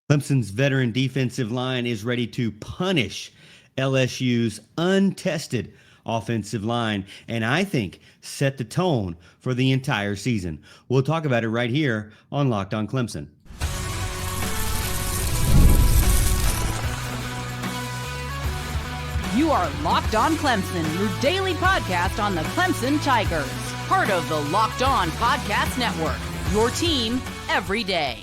Clemson's veteran defensive line is ready to punish LSU's untested offensive line, and I think set the tone for the entire season. We'll talk about it right here on Locked On Clemson. You are Locked On Clemson, your daily podcast on the Clemson Tigers. Part of the Locked On Podcast Network, your team every day.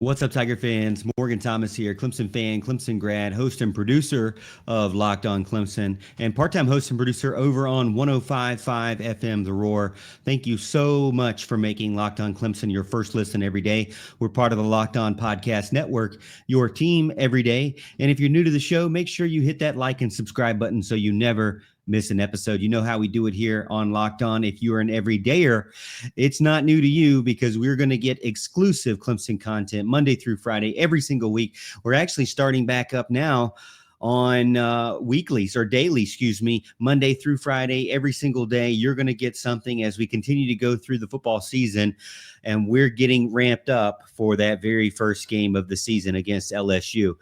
What's up, Tiger fans? Morgan Thomas here, Clemson fan, Clemson grad, host and producer of Locked On Clemson, and part-time host and producer over on 105.5 FM The Roar. Thank you so much for making Locked On Clemson your first listen every day. We're part of the Locked On Podcast Network, your team every day. And if you're new to the show, make sure you hit that like and subscribe button so you never miss an episode. You know how we do it here on Locked On. If you're an everydayer, it's not new to you because we're going to get exclusive Clemson content Monday through Friday every single week. We're actually starting back up now on weeklies or daily, Monday through Friday, every single day. You're going to get something as we continue to go through the football season, and we're getting ramped up for that very first game of the season against LSU.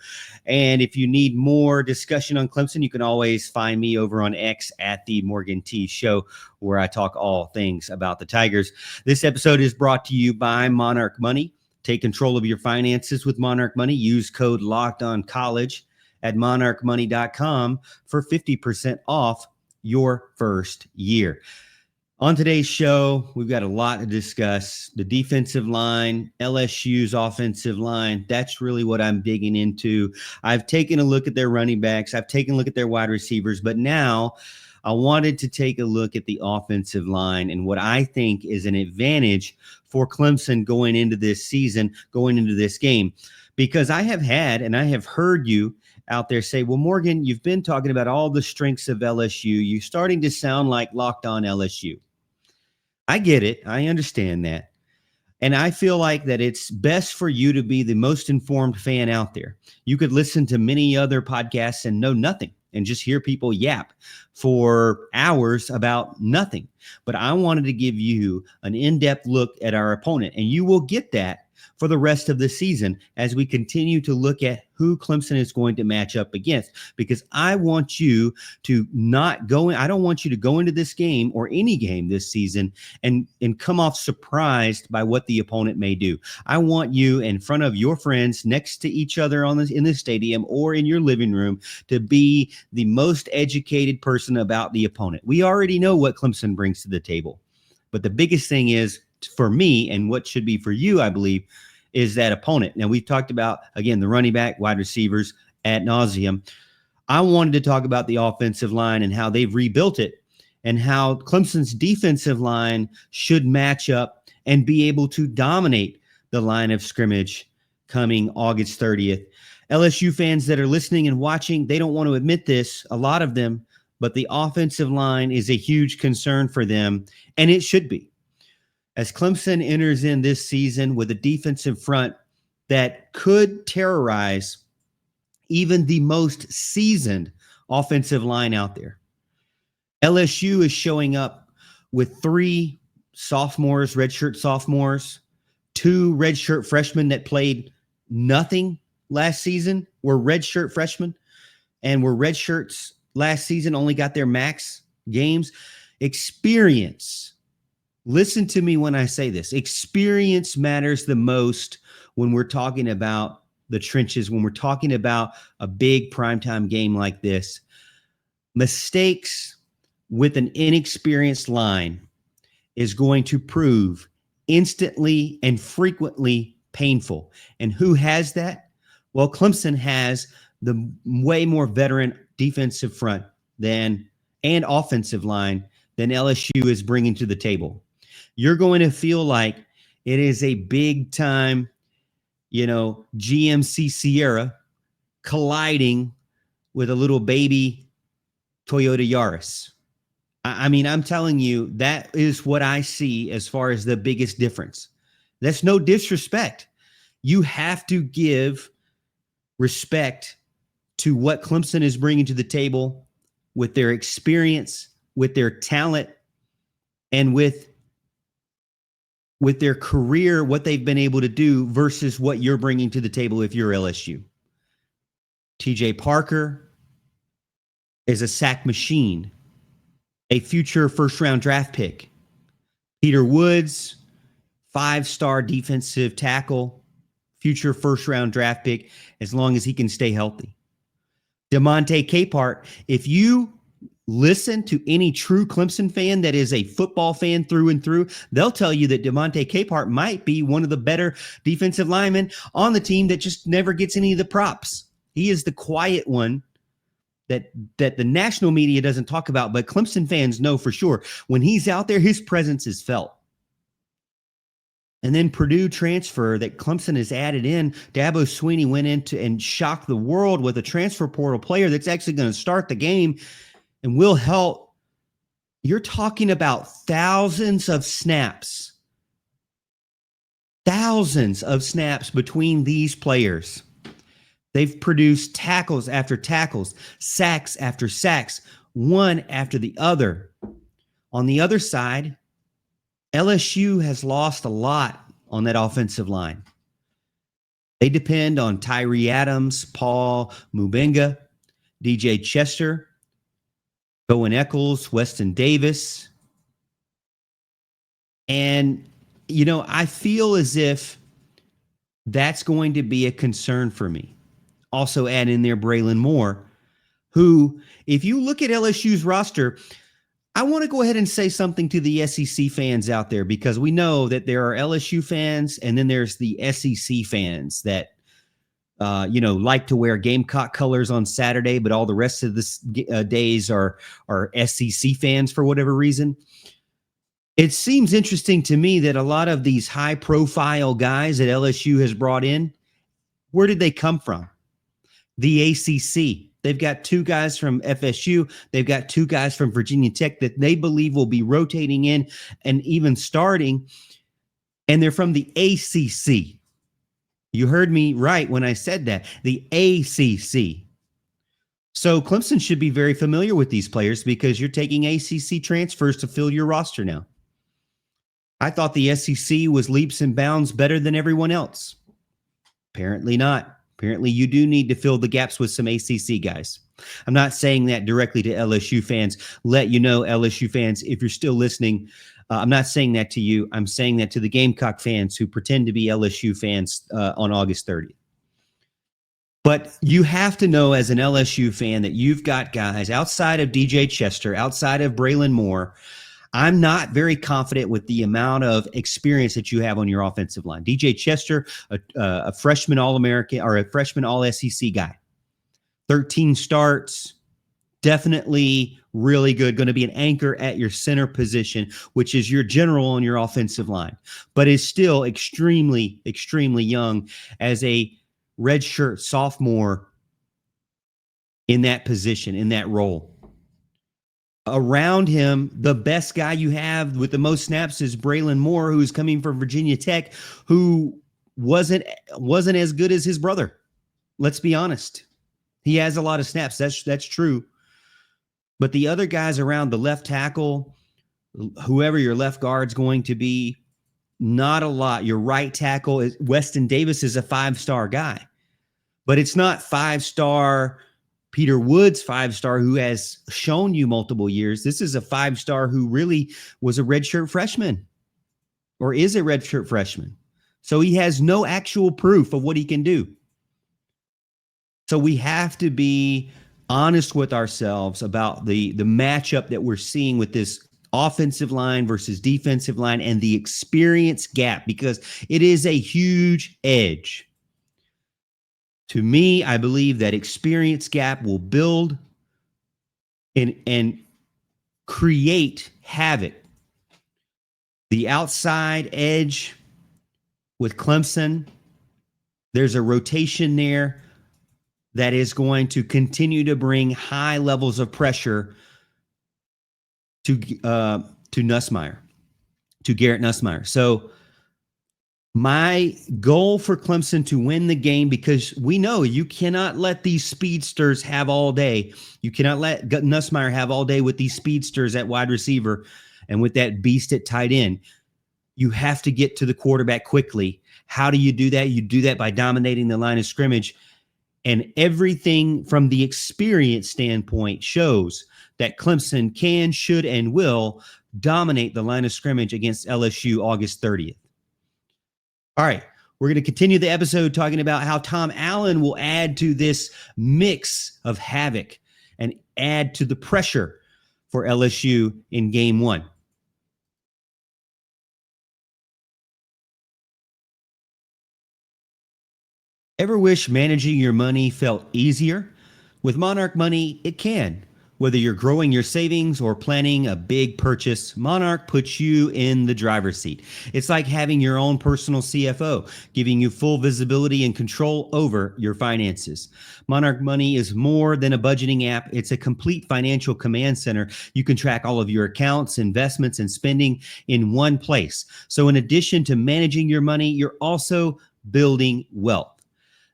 And if you need more discussion on Clemson, you can always find me over on X at the Morgan T Show, where I talk all things about the Tigers. This episode is brought to you by Monarch Money. Take control of your finances with Monarch Money. Use code LOCKEDONCollege at monarchmoney.com for 50% off your first year. On today's show, we've got a lot to discuss. The defensive line, LSU's offensive line, that's really what I'm digging into. I've taken a look at their running backs. I've taken a look at their wide receivers, but now I wanted to take a look at the offensive line and what I think is an advantage for Clemson going into this season, going into this game. Because I have had, and I have heard you out there say, well, Morgan, you've been talking about all the strengths of LSU. You're starting to sound like Locked On LSU. I get it. I understand that. And I feel like that it's best for you to be the most informed fan out there. You could listen to many other podcasts and know nothing and just hear people yap for hours about nothing. But I wanted to give you an in-depth look at our opponent, and you will get that for the rest of the season as we continue to look at who Clemson is going to match up against, because I want you to not go in. I don't want you to go into this game or any game this season and come off surprised by what the opponent may do. I want you in front of your friends next to each other in the stadium or in your living room to be the most educated person about the opponent. We already know what Clemson brings to the table, but the biggest thing is, for me, and what should be for you, I believe, is that opponent. Now, we've talked about, again, the running back, wide receivers ad nauseum. I wanted to talk about the offensive line and how they've rebuilt it and how Clemson's defensive line should match up and be able to dominate the line of scrimmage coming August 30th. LSU fans that are listening and watching, they don't want to admit this, a lot of them, but the offensive line is a huge concern for them, and it should be. As Clemson enters in this season with a defensive front that could terrorize even the most seasoned offensive line out there. LSU is showing up with 3 sophomores, redshirt sophomores, 2 redshirt freshmen that played nothing last season, were redshirt freshmen, and were redshirts last season, only got their max games. Experience. Listen to me when I say this. Experience matters the most when we're talking about the trenches, when we're talking about a big primetime game like this. Mistakes with an inexperienced line is going to prove instantly and frequently painful. And who has that? Well, Clemson has the way more veteran defensive front and offensive line than LSU is bringing to the table. You're going to feel like it is a big time, GMC Sierra colliding with a little baby Toyota Yaris. I mean, I'm telling you, that is what I see as far as the biggest difference. That's no disrespect. You have to give respect to what Clemson is bringing to the table with their experience, with their talent, and with with their career, what they've been able to do versus what you're bringing to the table if you're LSU. TJ Parker is a sack machine, a future first-round draft pick. Peter Woods, 5-star defensive tackle, future first-round draft pick, as long as he can stay healthy. Demonte Capehart, if you listen to any true Clemson fan that is a football fan through and through, they'll tell you that Demonte Capehart might be one of the better defensive linemen on the team that just never gets any of the props. He is the quiet one that the national media doesn't talk about, but Clemson fans know for sure. When he's out there, his presence is felt. And then Purdue transfer that Clemson has added in. Dabo Swinney went into and shocked the world with a transfer portal player that's actually going to start the game and will help. You're talking about thousands of snaps between these players. They've produced tackles after tackles, sacks after sacks, one after the other. On the other side, LSU has lost a lot on that offensive line. They depend on Tyree Adams, Paul Mubenga, DJ Chester, Bowen Eccles, Weston Davis. And, I feel as if that's going to be a concern for me. Also add in there Braylon Moore, who, if you look at LSU's roster, I want to go ahead and say something to the SEC fans out there, because we know that there are LSU fans and then there's the SEC fans that, like to wear Gamecock colors on Saturday, but all the rest of the days are SEC fans for whatever reason. It seems interesting to me that a lot of these high-profile guys that LSU has brought in, where did they come from? The ACC. They've got 2 guys from FSU. They've got 2 guys from Virginia Tech that they believe will be rotating in and even starting. And they're from the ACC. You heard me right when I said that. The ACC. So Clemson should be very familiar with these players because you're taking ACC transfers to fill your roster now. I thought the SEC was leaps and bounds better than everyone else. Apparently not. Apparently, you do need to fill the gaps with some ACC guys. I'm not saying that directly to LSU fans. Let you know, LSU fans, if you're still listening, I'm not saying that to you. I'm saying that to the Gamecock fans who pretend to be LSU fans on August 30th. But you have to know as an LSU fan that you've got guys outside of DJ Chester, outside of Braylon Moore. I'm not very confident with the amount of experience that you have on your offensive line. DJ Chester, a freshman All-American or a freshman All-SEC guy. 13 starts, definitely really good. Going to be an anchor at your center position, which is your general on your offensive line, but is still extremely, extremely young as a redshirt sophomore in that position, in that role. Around him, the best guy you have with the most snaps is Braylon Moore, who's coming from Virginia Tech, who wasn't as good as his brother. Let's be honest. He has a lot of snaps. That's true. But the other guys around the left tackle, whoever your left guard's going to be, not a lot. Your right tackle, Weston Davis, is a 5-star guy. But it's not 5-star Peter Woods, 5-star, who has shown you multiple years. This is a 5-star who really was a redshirt freshman or is a redshirt freshman. So he has no actual proof of what he can do. So we have to be honest with ourselves about the matchup that we're seeing with this offensive line versus defensive line and the experience gap, because it is a huge edge. To me, I believe that experience gap will build and create havoc. The outside edge with Clemson, there's a rotation there that is going to continue to bring high levels of pressure to Nussmeier, to Garrett Nussmeier. So my goal for Clemson to win the game, because we know you cannot let these speedsters have all day. You cannot let Nussmeier have all day with these speedsters at wide receiver and with that beast at tight end. You have to get to the quarterback quickly. How do you do that? You do that by dominating the line of scrimmage. And everything from the experience standpoint shows that Clemson can, should, and will dominate the line of scrimmage against LSU August 30th. All right, we're going to continue the episode talking about how Tom Allen will add to this mix of havoc and add to the pressure for LSU in game one. Ever wish managing your money felt easier? With Monarch Money, it can. Whether you're growing your savings or planning a big purchase, Monarch puts you in the driver's seat. It's like having your own personal CFO, giving you full visibility and control over your finances. Monarch Money is more than a budgeting app. It's a complete financial command center. You can track all of your accounts, investments, and spending in one place. So in addition to managing your money, you're also building wealth.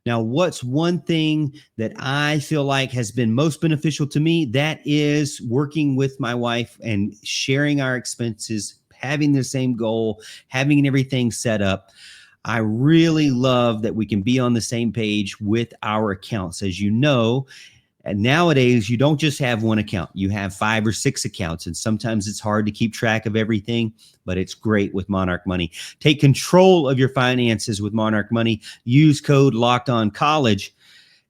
Now, what's one thing that I feel like has been most beneficial to me? That is working with my wife and sharing our expenses, having the same goal, having everything set up. I really love that we can be on the same page with our accounts. As you know, and nowadays, you don't just have one account. You have 5 or 6 accounts, and sometimes it's hard to keep track of everything, but it's great with Monarch Money. Take control of your finances with Monarch Money. Use code LOCKEDONCollege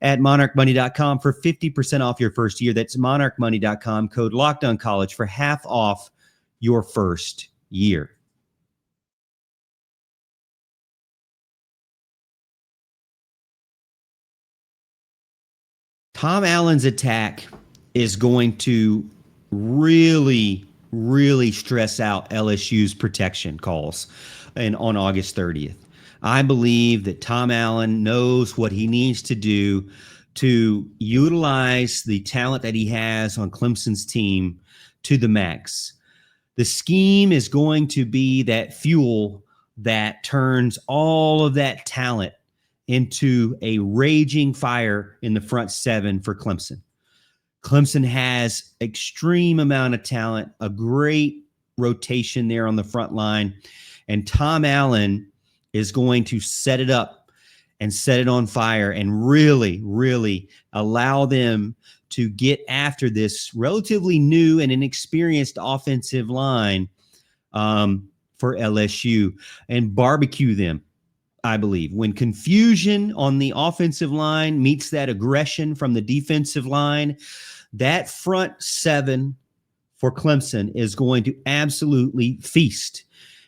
at monarchmoney.com for 50% off your first year. That's monarchmoney.com, code LOCKEDONCollege for half off your first year. Tom Allen's attack is going to really stress out LSU's protection calls on August 30th. I believe that Tom Allen knows what he needs to do to utilize the talent that he has on Clemson's team to the max. The scheme is going to be that fuel that turns all of that talent into a raging fire in the front 7 for Clemson. Clemson has extreme amount of talent, a great rotation there on the front line, and Tom Allen is going to set it up and set it on fire and really allow them to get after this relatively new and inexperienced offensive line for LSU and barbecue them. I believe when confusion on the offensive line meets that aggression from the defensive line, that front 7 for Clemson is going to absolutely feast.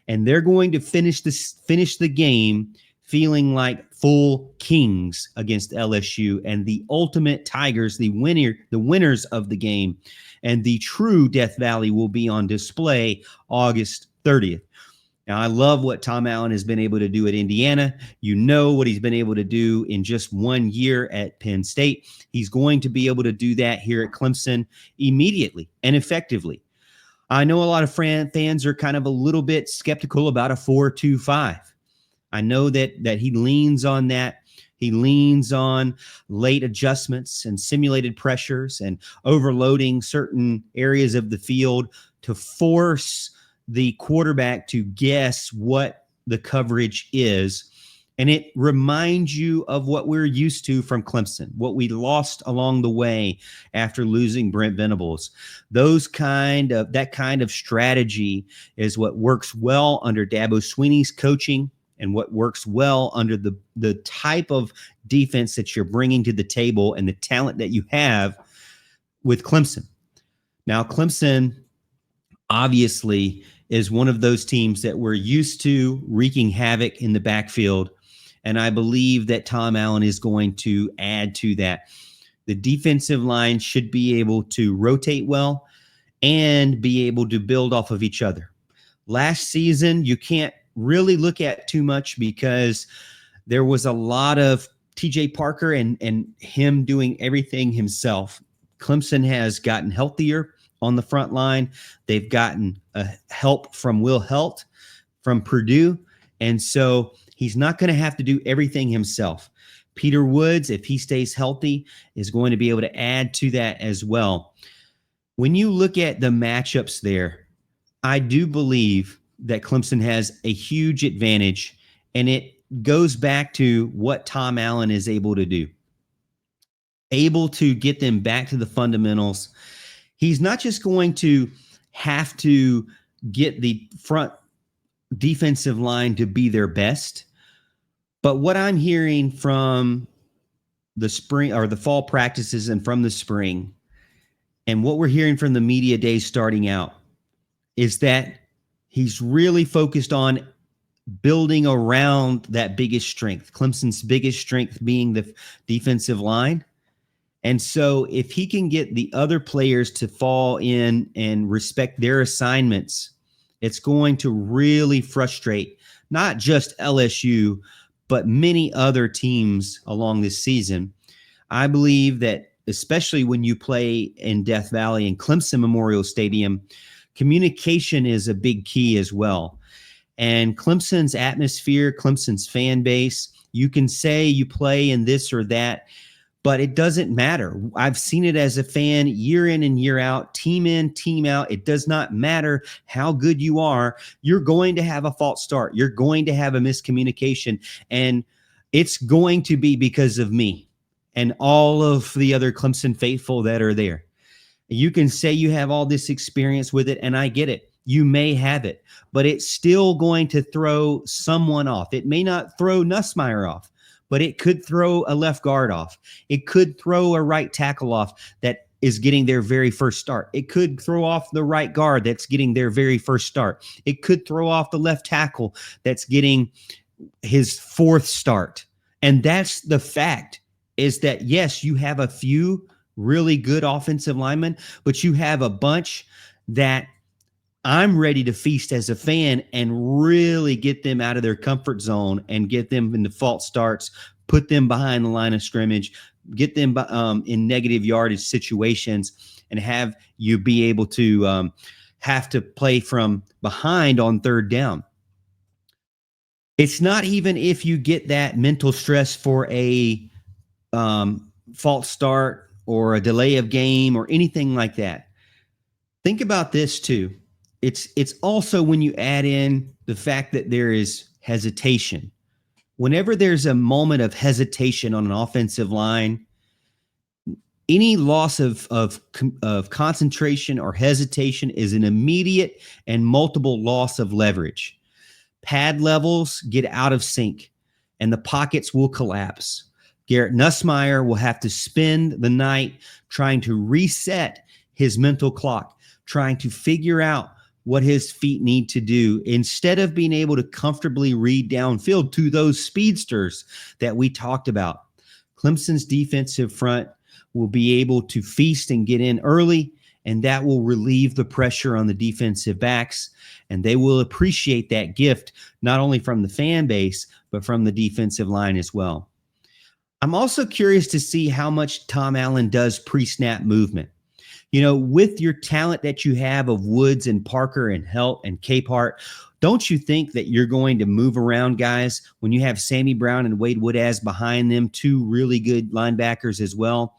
And they're going to finish the game feeling like full kings against LSU and the ultimate Tigers, the winners of the game. And the true Death Valley will be on display August 30th. Now, I love what Tom Allen has been able to do at Indiana. You know what he's been able to do in just 1 year at Penn State. He's going to be able to do that here at Clemson immediately and effectively. I know a lot of fans are kind of a little bit skeptical about a 4-2-5. I know that he leans on that. He leans on late adjustments and simulated pressures and overloading certain areas of the field to force the quarterback to guess what the coverage is. And it reminds you of what we're used to from Clemson, what we lost along the way after losing Brent Venables. That kind of strategy is what works well under Dabo Swinney's coaching and what works well under the type of defense that you're bringing to the table and the talent that you have with Clemson. Now, Clemson obviously is one of those teams that we're used to wreaking havoc in the backfield. And I believe that Tom Allen is going to add to that. The defensive line should be able to rotate well and be able to build off of each other. Last season, you can't really look at too much because there was a lot of TJ Parker and him doing everything himself. Clemson has gotten healthier on the front line. They've gotten help from Will Helt from Purdue. And so he's not going to have to do everything himself. Peter Woods, if he stays healthy, is going to be able to add to that as well. When you look at the matchups there, I do believe that Clemson has a huge advantage, and it goes back to what Tom Allen is able to do. Able to get them back to the fundamentals. He's not just going to have to get the front defensive line to be their best, but what I'm hearing from the spring or the fall practices and from the spring, and what we're hearing from the media days starting out, is that he's really focused on building around that biggest strength, Clemson's biggest strength being the defensive line. And so if he can get the other players to fall in and respect their assignments, it's going to really frustrate not just LSU, but many other teams along this season. I believe that especially when you play in Death Valley and Clemson Memorial Stadium, communication is a big key as well. And Clemson's atmosphere, Clemson's fan base, you can say you play in this or that, but it doesn't matter. I've seen it as a fan year in and year out, team in, team out. It does not matter how good you are. You're going to have a false start. You're going to have a miscommunication, and it's going to be because of me and all of the other Clemson faithful that are there. You can say you have all this experience with it, and I get it. You may have it, but it's still going to throw someone off. It may not throw Nussmeier off, but it could throw a left guard off. It could throw a right tackle off that is getting their very first start. It could throw off the right guard that's getting their very first start. It could throw off the left tackle that's getting his fourth start. And that's the fact, is that, yes, you have a few really good offensive linemen, but you have a bunch that I'm ready to feast as a fan and really get them out of their comfort zone and get them into false starts, put them behind the line of scrimmage, get them in negative yardage situations, and have you be able to have to play from behind on third down. It's not even if you get that mental stress for a false start or a delay of game or anything like that. Think about this too. It's also when you add in the fact that there is hesitation. Whenever there's a moment of hesitation on an offensive line, any loss of concentration or hesitation is an immediate and multiple loss of leverage. Pad levels get out of sync, and the pockets will collapse. Garrett Nussmeier will have to spend the night trying to reset his mental clock, trying to figure out what his feet need to do instead of being able to comfortably read downfield to those speedsters that we talked about. Clemson's defensive front will be able to feast and get in early, and that will relieve the pressure on the defensive backs, and they will appreciate that gift not only from the fan base, but from the defensive line as well. I'm also curious to see how much Tom Allen does pre-snap movement. You know, with your talent that you have of Woods and Parker and Helt and Capehart, don't you think that you're going to move around guys when you have Sammy Brown and Wade Woodaz behind them, two really good linebackers as well?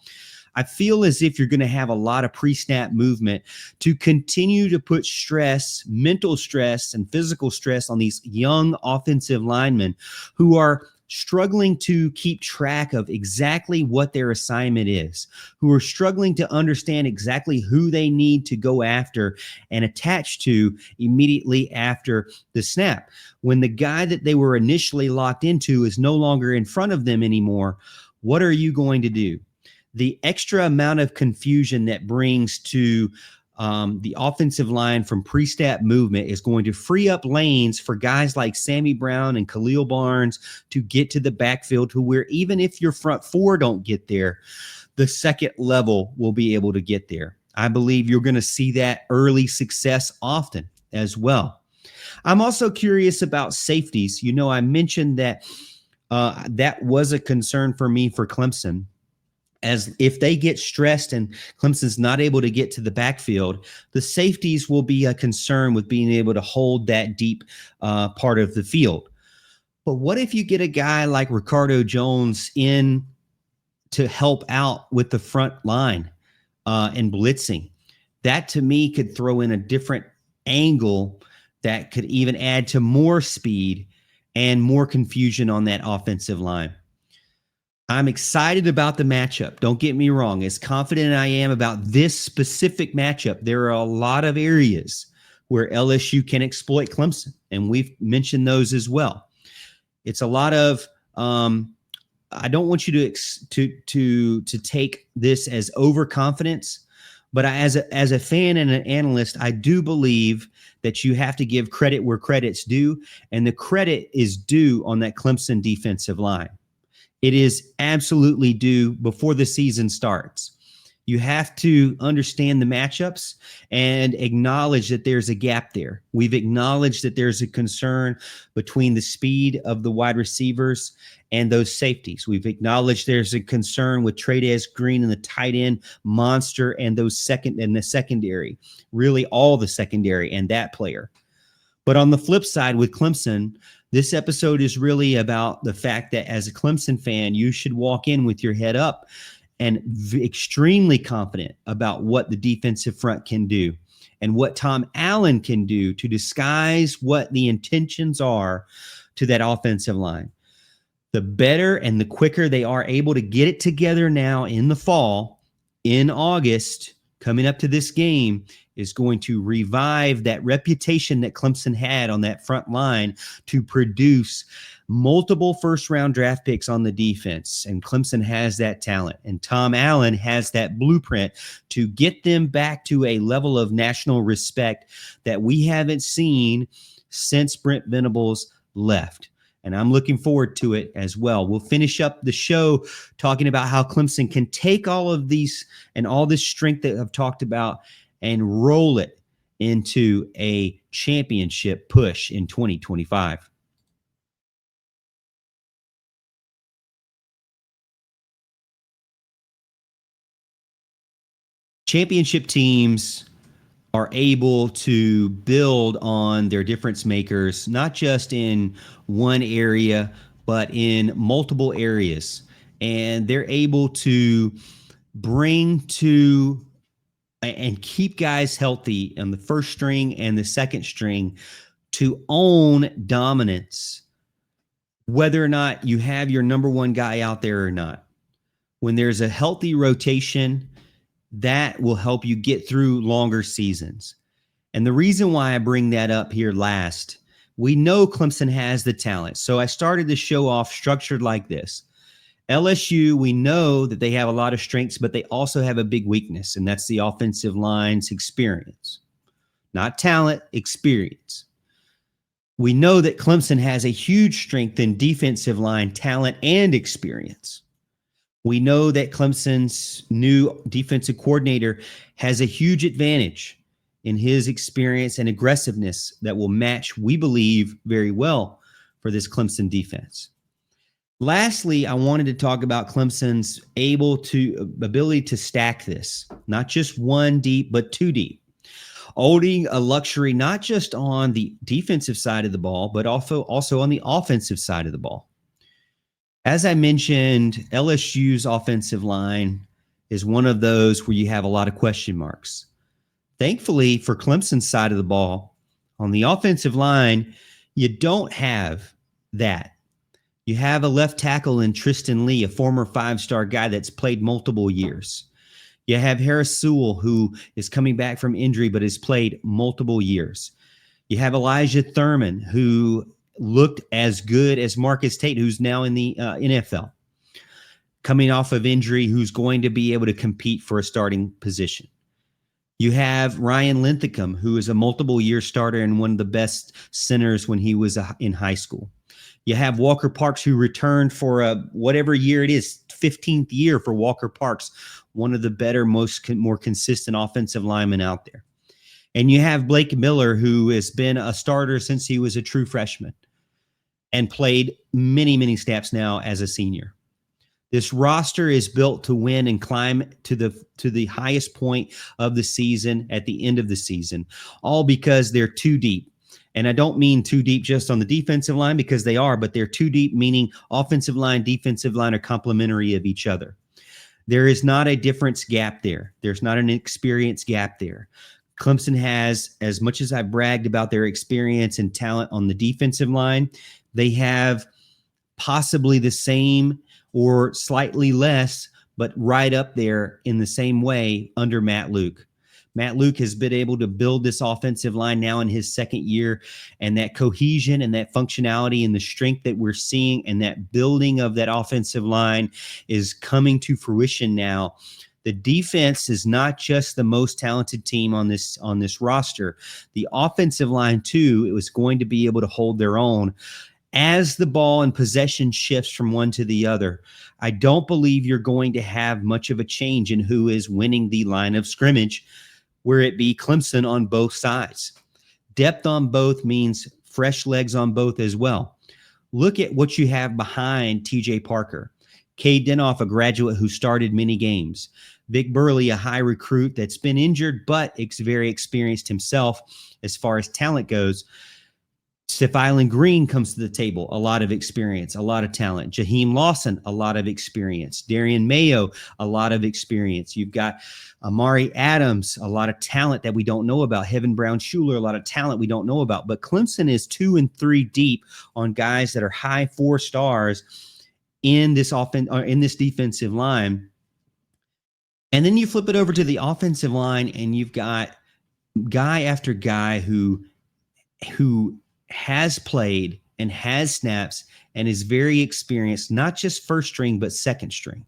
I feel as if you're going to have a lot of pre-snap movement to continue to put stress, mental stress and physical stress on these young offensive linemen who are struggling to keep track of exactly what their assignment is, who are struggling to understand exactly who they need to go after and attach to immediately after the snap. When the guy that they were initially locked into is no longer in front of them anymore, what are you going to do? The extra amount of confusion that brings to the offensive line from pre-snap movement is going to free up lanes for guys like Sammy Brown and Khalil Barnes to get to the backfield, to where even if your front four don't get there, the second level will be able to get there. I believe you're going to see that early success often as well. I'm also curious about safeties. You know, I mentioned that that was a concern for me for Clemson, as if they get stressed and Clemson's not able to get to the backfield, the safeties will be a concern with being able to hold that deep part of the field. But what if you get a guy like Ricardo Jones in to help out with the front line and blitzing? That to me could throw in a different angle that could even add to more speed and more confusion on that offensive line. I'm excited about the matchup. Don't get me wrong. As confident I am about this specific matchup, there are a lot of areas where LSU can exploit Clemson, and we've mentioned those as well. It's a lot of I don't want you to take this as overconfidence, but as a fan and an analyst, I do believe that you have to give credit where credit's due, and the credit is due on that Clemson defensive line. It is absolutely due before the season starts. You have to understand the matchups and acknowledge that there's a gap there. We've acknowledged that there's a concern between the speed of the wide receivers and those safeties. We've acknowledged there's a concern with Trey'Dez Green and the tight end monster and the secondary, really all the secondary and that player. But on the flip side with Clemson, this episode is really about the fact that as a Clemson fan, you should walk in with your head up and extremely confident about what the defensive front can do and what Tom Allen can do to disguise what the intentions are to that offensive line. The better and the quicker they are able to get it together now in the fall, in August, coming up to this game, is going to revive that reputation that Clemson had on that front line to produce multiple first-round draft picks on the defense. And Clemson has that talent. And Tom Allen has that blueprint to get them back to a level of national respect that we haven't seen since Brent Venables left. And I'm looking forward to it as well. We'll finish up the show talking about how Clemson can take all of these and all this strength that I've talked about and roll it into a championship push in 2025. Championship teams are able to build on their difference makers, not just in one area, but in multiple areas. And they're able to bring to and keep guys healthy on the first string and the second string to own dominance, whether or not you have your number one guy out there or not. When there's a healthy rotation, that will help you get through longer seasons. And the reason why I bring that up here last, we know Clemson has the talent. So I started the show off structured like this. LSU, we know that they have a lot of strengths, but they also have a big weakness, and that's the offensive line's experience. Not talent, experience. We know that Clemson has a huge strength in defensive line, talent, and experience. We know that Clemson's new defensive coordinator has a huge advantage in his experience and aggressiveness that will match, we believe, very well for this Clemson defense. Lastly, I wanted to talk about Clemson's ability to stack this, not just one deep, but two deep, owning a luxury not just on the defensive side of the ball, but also on the offensive side of the ball. As I mentioned, LSU's offensive line is one of those where you have a lot of question marks. Thankfully, for Clemson's side of the ball, on the offensive line, you don't have that. You have a left tackle in Tristan Lee, a former five-star guy that's played multiple years. You have Harris Sewell, who is coming back from injury but has played multiple years. You have Elijah Thurman, who looked as good as Marcus Tate, who's now in the NFL, coming off of injury, who's going to be able to compete for a starting position. You have Ryan Linthicum, who is a multiple-year starter and one of the best centers when he was in high school. You have Walker Parks, who returned for whatever year it is, 15th year for Walker Parks, one of the better, more consistent offensive linemen out there. And you have Blake Miller, who has been a starter since he was a true freshman and played many, many snaps now as a senior. This roster is built to win and climb to the highest point of the season at the end of the season, all because they're too deep. And I don't mean too deep just on the defensive line, because they are, but they're too deep, meaning offensive line, defensive line are complementary of each other. There is not a difference gap there. There's not an experience gap there. Clemson has, as much as I've bragged about their experience and talent on the defensive line, they have possibly the same or slightly less, but right up there in the same way under Matt Luke. Matt Luke has been able to build this offensive line now in his second year, and that cohesion and that functionality and the strength that we're seeing and that building of that offensive line is coming to fruition now. The defense is not just the most talented team on this roster. The offensive line, too, it was going to be able to hold their own as the ball and possession shifts from one to the other. I don't believe you're going to have much of a change in who is winning the line of scrimmage, where it be Clemson on both sides. Depth on both means fresh legs on both as well. Look at what you have behind TJ Parker. Cade Denoff, a graduate who started many games. Vic Burley, a high recruit that's been injured, but very experienced himself as far as talent goes. Steph Green comes to the table, a lot of experience, a lot of talent. Jaheim Lawson, a lot of experience. Darian Mayo, a lot of experience. You've got Amari Adams, a lot of talent that we don't know about. Heaven Brown Schuler, a lot of talent we don't know about. But Clemson is 2 and 3 deep on guys that are high 4 stars in this defensive line. And then you flip it over to the offensive line, and you've got guy after guy who has played and has snaps and is very experienced, not just first string, but second string.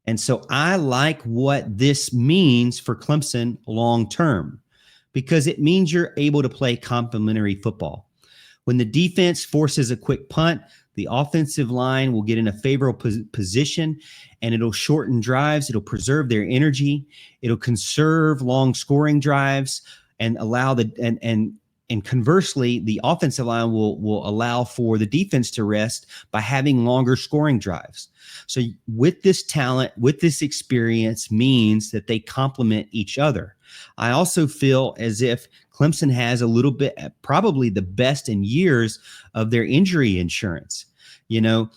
And so I like what this means for Clemson long term, because it means you're able to play complementary football. When the defense forces a quick punt, the offensive line will get in a favorable position, and it'll shorten drives. It'll preserve their energy. It'll conserve long scoring drives and allow and conversely, the offensive line will allow for the defense to rest by having longer scoring drives. So with this talent, with this experience, means that they complement each other. I also feel as if Clemson has a little bit, probably the best in years of their injury insurance. You know,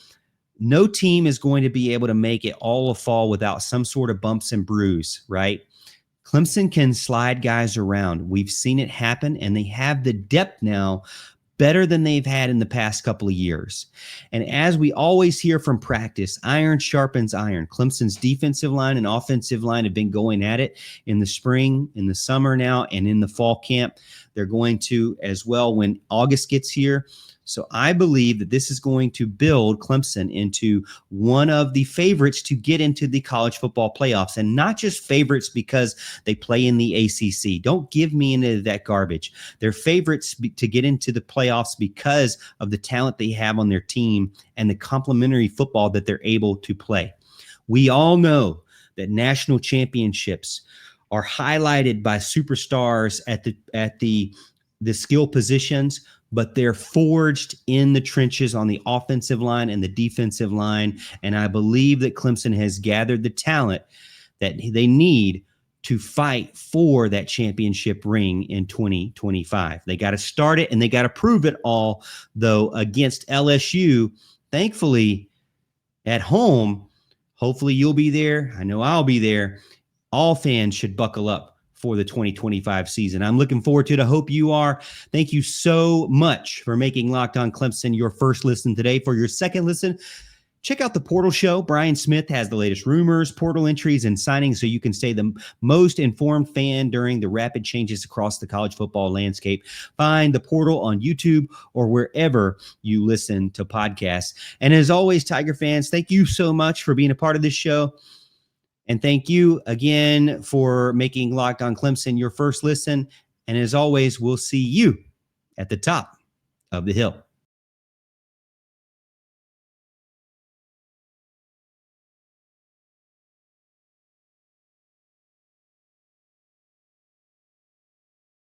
no team is going to be able to make it all a fall without some sort of bumps and bruise, right? Clemson can slide guys around. We've seen it happen, and they have the depth now better than they've had in the past couple of years. And as we always hear from practice, iron sharpens iron. Clemson's defensive line and offensive line have been going at it in the spring, in the summer now, and in the fall camp. They're going to as well when August gets here. So I believe that this is going to build Clemson into one of the favorites to get into the college football playoffs, and not just favorites because they play in the ACC. Don't give me into that garbage. They're favorites to get into the playoffs because of the talent they have on their team and the complementary football that they're able to play. We all know that national championships are highlighted by superstars at the skill positions, but they're forged in the trenches on the offensive line and the defensive line. And I believe that Clemson has gathered the talent that they need to fight for that championship ring in 2025. They got to start it, and they got to prove it all, though, against LSU. Thankfully, at home, hopefully you'll be there. I know I'll be there. All fans should buckle up for the 2025 season. I'm looking forward to it. I hope you are. Thank you so much for making Locked On Clemson your first listen today. For your second listen, check out the Portal Show. Brian Smith has the latest rumors, portal entries, and signings so you can stay the most informed fan during the rapid changes across the college football landscape. Find the Portal on YouTube or wherever you listen to podcasts. And as always, Tiger fans, thank you so much for being a part of this show. And thank you again for making Locked On Clemson your first listen. And as always, we'll see you at the top of the hill.